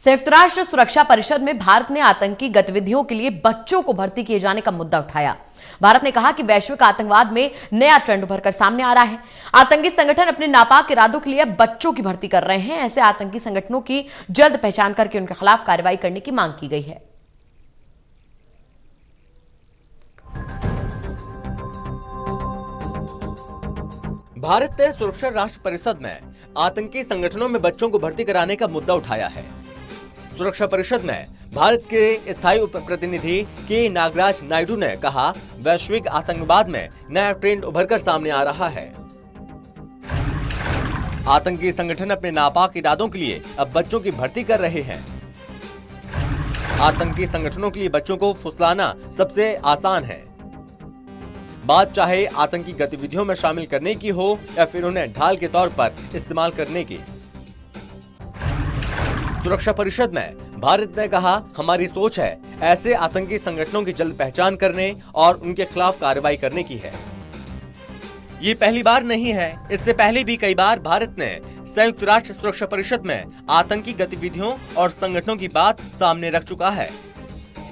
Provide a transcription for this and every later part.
संयुक्त राष्ट्र सुरक्षा परिषद में भारत ने आतंकी गतिविधियों के लिए बच्चों को भर्ती किए जाने का मुद्दा उठाया। भारत ने कहा कि वैश्विक आतंकवाद में नया ट्रेंड उभर कर सामने आ रहा है। आतंकी संगठन अपने नापाक इरादों के लिए बच्चों की भर्ती कर रहे हैं। ऐसे आतंकी संगठनों की जल्द पहचान करके उनके खिलाफ कार्रवाई करने की मांग की गई है। भारत ने सुरक्षा राष्ट्र परिषद में आतंकी संगठनों में बच्चों को भर्ती कराने का मुद्दा उठाया है। सुरक्षा परिषद में भारत के स्थायी उप प्रतिनिधि के नागराज नायडू ने कहा, वैश्विक आतंकवाद में नया ट्रेंड उभरकर सामने आ रहा है। आतंकी संगठन अपने नापाक इरादों के लिए अब बच्चों की भर्ती कर रहे हैं। आतंकी संगठनों के लिए बच्चों को फुसलाना सबसे आसान है। बात चाहे आतंकी गतिविधियों में शामिल करने की हो या फिर उन्हें ढाल के तौर पर इस्तेमाल करने की। सुरक्षा परिषद में भारत ने कहा, हमारी सोच है ऐसे आतंकी संगठनों की जल्द पहचान करने और उनके खिलाफ कार्रवाई करने की है। ये पहली बार नहीं है, इससे पहले भी कई बार भारत ने संयुक्त राष्ट्र सुरक्षा परिषद में आतंकी गतिविधियों और संगठनों की बात सामने रख चुका है।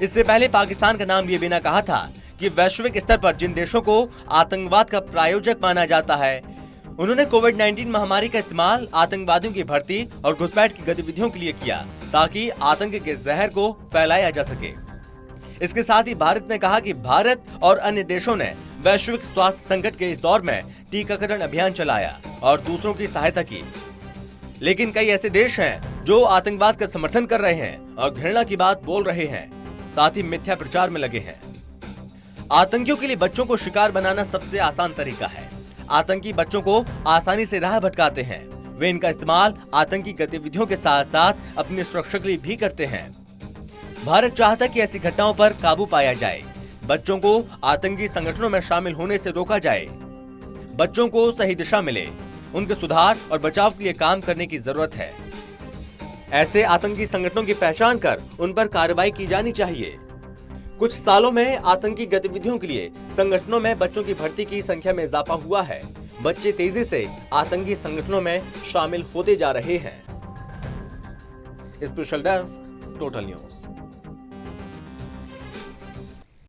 इससे पहले पाकिस्तान का नाम लिए बिना कहा था कि वैश्विक स्तर पर जिन देशों को आतंकवाद का प्रायोजक माना जाता है, उन्होंने कोविड-19 महामारी का इस्तेमाल आतंकवादियों की भर्ती और घुसपैठ की गतिविधियों के लिए किया ताकि आतंक के जहर को फैलाया जा सके। इसके साथ ही भारत ने कहा कि भारत और अन्य देशों ने वैश्विक स्वास्थ्य संकट के इस दौर में टीकाकरण अभियान चलाया और दूसरों की सहायता की। लेकिन कई ऐसे देश हैं जो आतंकवाद का समर्थन कर रहे हैं और घृणा की बात बोल रहे हैं, साथ ही मिथ्या प्रचार में लगे हैं। आतंकियों के लिए बच्चों को शिकार बनाना सबसे आसान तरीका है। आतंकी बच्चों को आसानी से राह भटकाते हैं। वे इनका इस्तेमाल आतंकी गतिविधियों के साथ साथ अपनी सुरक्षा के लिए भी करते हैं। भारत चाहता है कि ऐसी घटनाओं पर काबू पाया जाए। बच्चों को आतंकी संगठनों में शामिल होने से रोका जाए। बच्चों को सही दिशा मिले। उनके सुधार और बचाव के लिए काम करने की जरूरत है। ऐसे आतंकी संगठनों की पहचान कर उन पर कार्रवाई की जानी चाहिए। कुछ सालों में आतंकी गतिविधियों के लिए संगठनों में बच्चों की भर्ती की संख्या में इजाफा हुआ है। बच्चे तेजी से आतंकी संगठनों में शामिल होते जा रहे हैं। Special desk, total news.